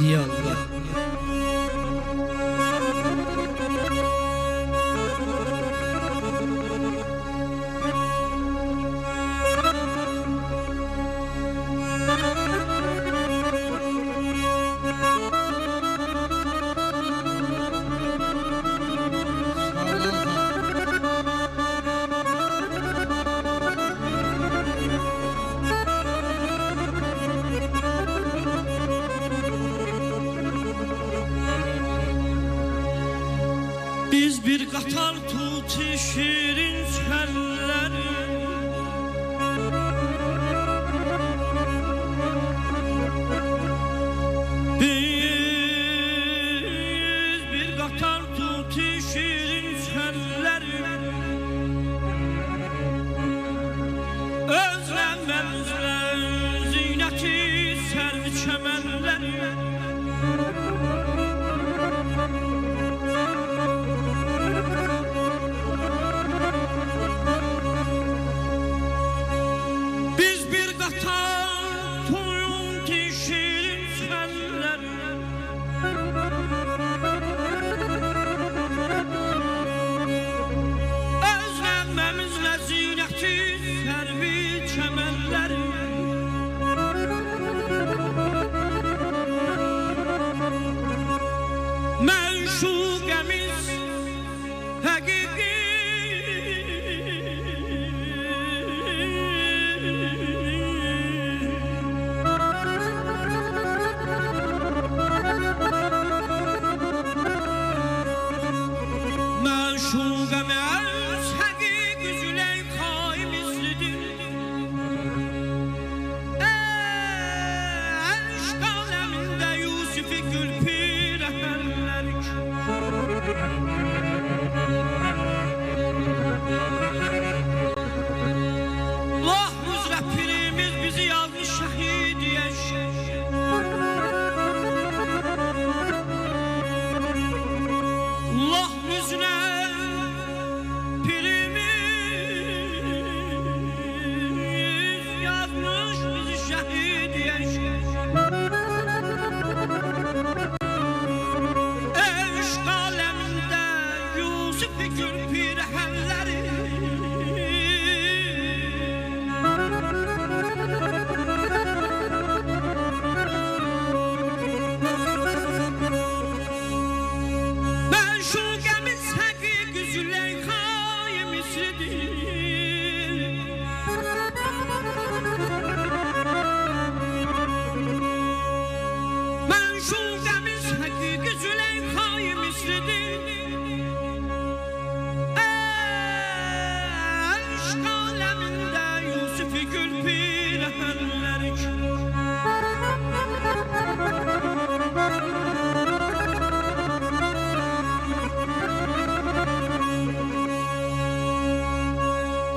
Ya Allah. Biz bir qatar tut şirin çəlləri, biz bir qatar tut şirin çəlləri, özləməmizlə zinəti sərvi çəmənləri. Özləmməmizlə zinəti sərvi çəmənləri, məşuqəmiz həqiqi, məşuqəmiz həqiqi Züleyxay mislidir. Eşq aləmində Yusifi Gülpirəhənlərik, Allah üzrə pirimiz bizi yazmış şəhidiyə. Allah üzrə pirimiz yazmış bizi şəhidiyə. Eşq aləmində Yusifi Gülpirəhənləri, məşuqəmiz həqiqi Züleyxay mislidir. Məşuqəmiz həqiqi Züleyxay mislidir. Eşq aləmində Yusifi Gülpirəhənlərik,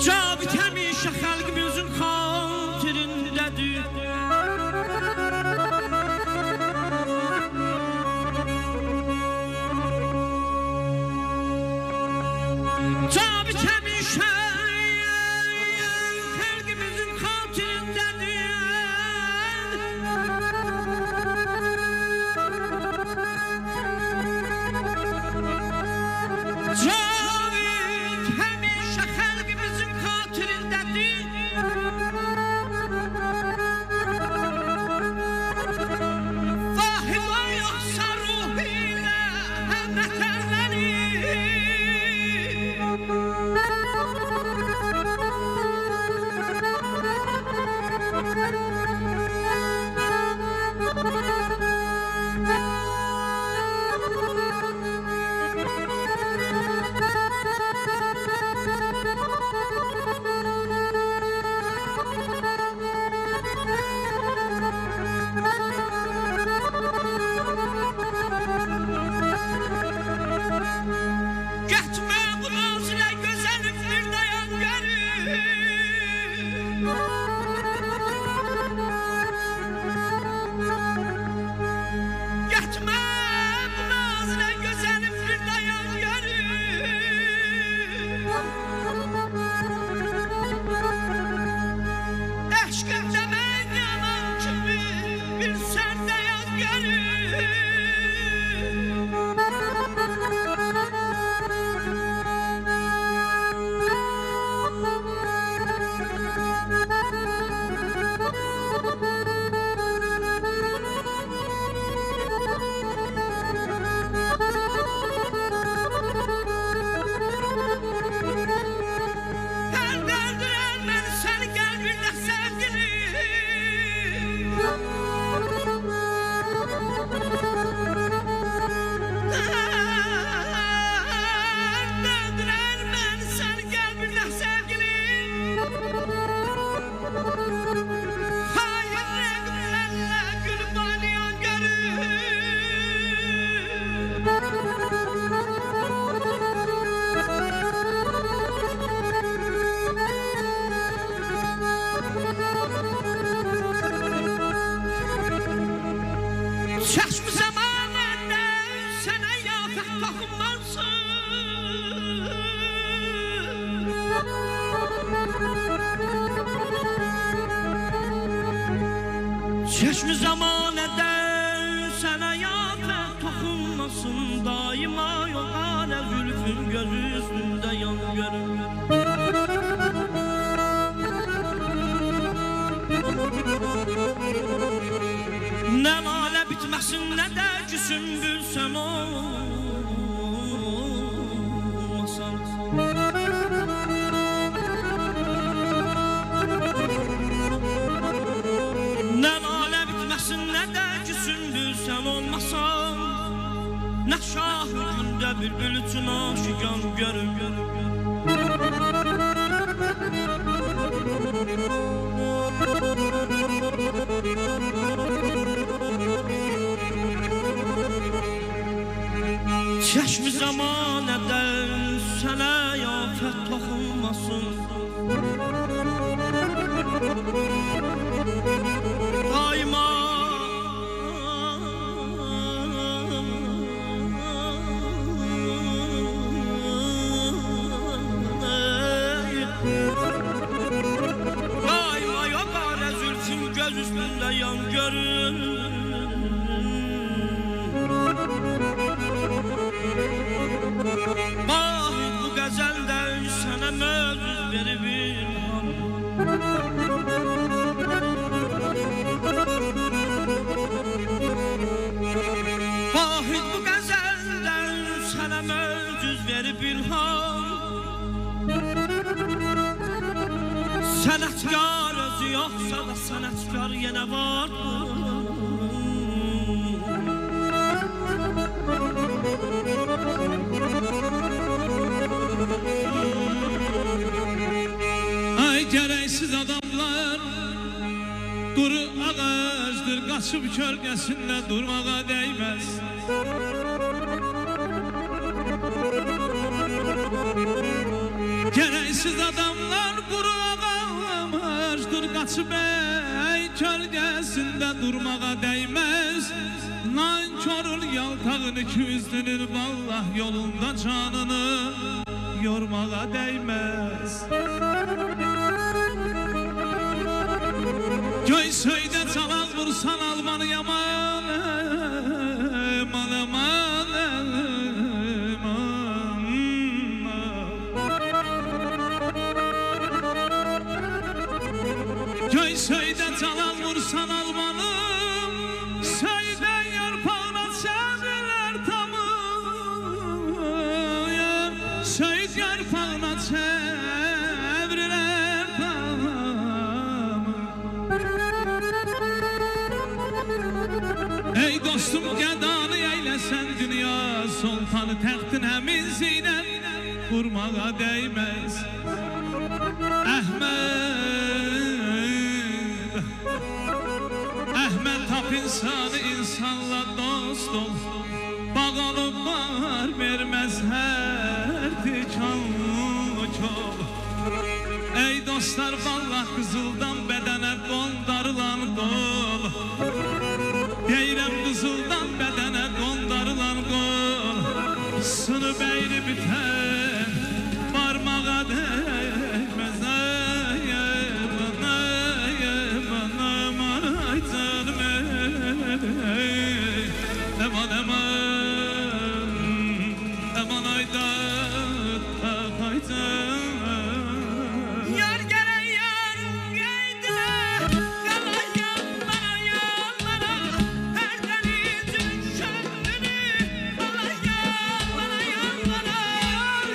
Cabit həmişə xalqımızın xatirindədir. Cabit həmişə xalqımızın xatirindədir. Cabit həmişə xalqımızın xatirindədir. Çeşmi zamanədə sənə yafət toxunmasın, daima yoğanə zülfün göz üstündə yan görür. Nə lalə bitməsin, nə də ki sümbül sən olmasan. Nə lalə bitməsin, nə də ki sümbül sən olmasan. Nə şahı gündə bülbül üçün aşiqan görür. Çeşmi zamanədən sənə yafət toxunmasın, daima yoğanə zülfün göz üstündə yan görür. Vahid bu qəzəldən sənə mövcud verib ilham. Vahid bu qəzəldən sənə mövcud verib ilham. Sənətkar özü yoxsa da sənətkar yenə vardır. Ay gereksiz adamlar, kuru ağaçtır, kaçıp kölgesinde durmağa değmez. Gereksiz adamlar, kuru ağaçtır, kaçıp kölgesinde durmağa değmez. Nankörün yaltağın iki yüzlünün vallah yolunda canını yormağa değmez. Göysöyde çalak vursan almanı yaman, aman aman aman. Göysöyde çalak vursan almanı, söyden yarpağına çevriler tamı. Söğüt yarpağına çevriler tamı. Ey dostum gədanı eylesen dünya sultanı, təxtin həmin zeynep vurmağa değmez. Əhməd tap insanı, insanla dost ol. Bağ olup bağır vermez her dikanlı kol. Ey dostlar vallah kızıldan bedene kondarılan kol. Deyirəm kızıldan bedene kondarılan kol. Sınıp eğri biten parmağa değmez. Ay canım eman eman, eman aydan aydan. Yar gelen yarım geydi, yalan yanlara yanlara. Her denizin şömlünü, yalan yanlara yanlara. Yar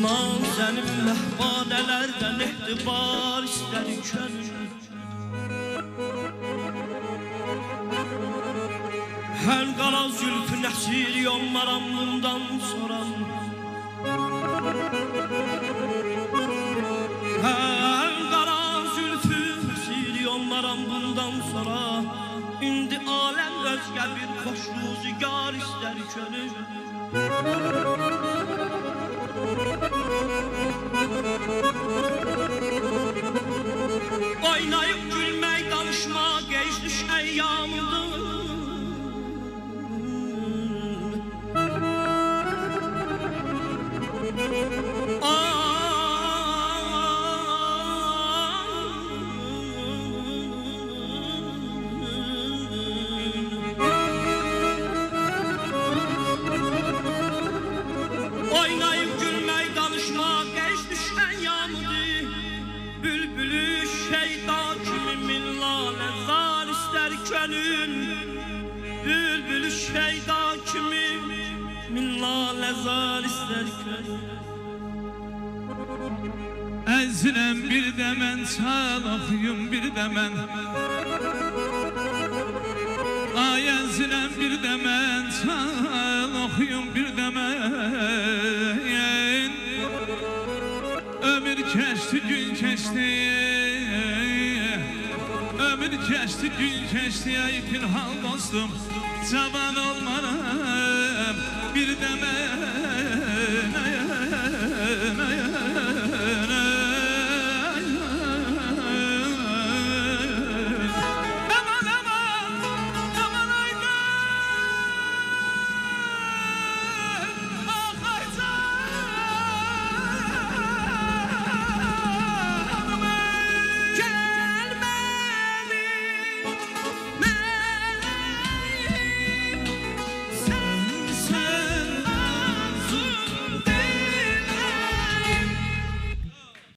İman sənin məhvalələrdən ehtibar istər könül. Hər qara zülfü nəsir yonmaram bundan sonra. Hər qara zülfü nəsir yonmaram bundan sonra. İndi aləm özgə bir xoş ruzigar istər könül. Oynayıb gülmək, danışmaq, geçmiş əyyamıdır. Oynayıb gülmək, danışmaq, geçmiş əyyamıdır. Bülbülü şeyda kimi min lalə zar istər könül. Bülbülü şeyda kimi min lalə zar istər könül. Əziləm bir də mən, çal oxuyum bir də mən. Ay əziləm bir də mən, çal oxuyum bir də mən. Ömür keçdi, gün keçdi. Ömür keçdi, gün keçdi. Ay pinhal dostum, cavan olmaram bir də mən.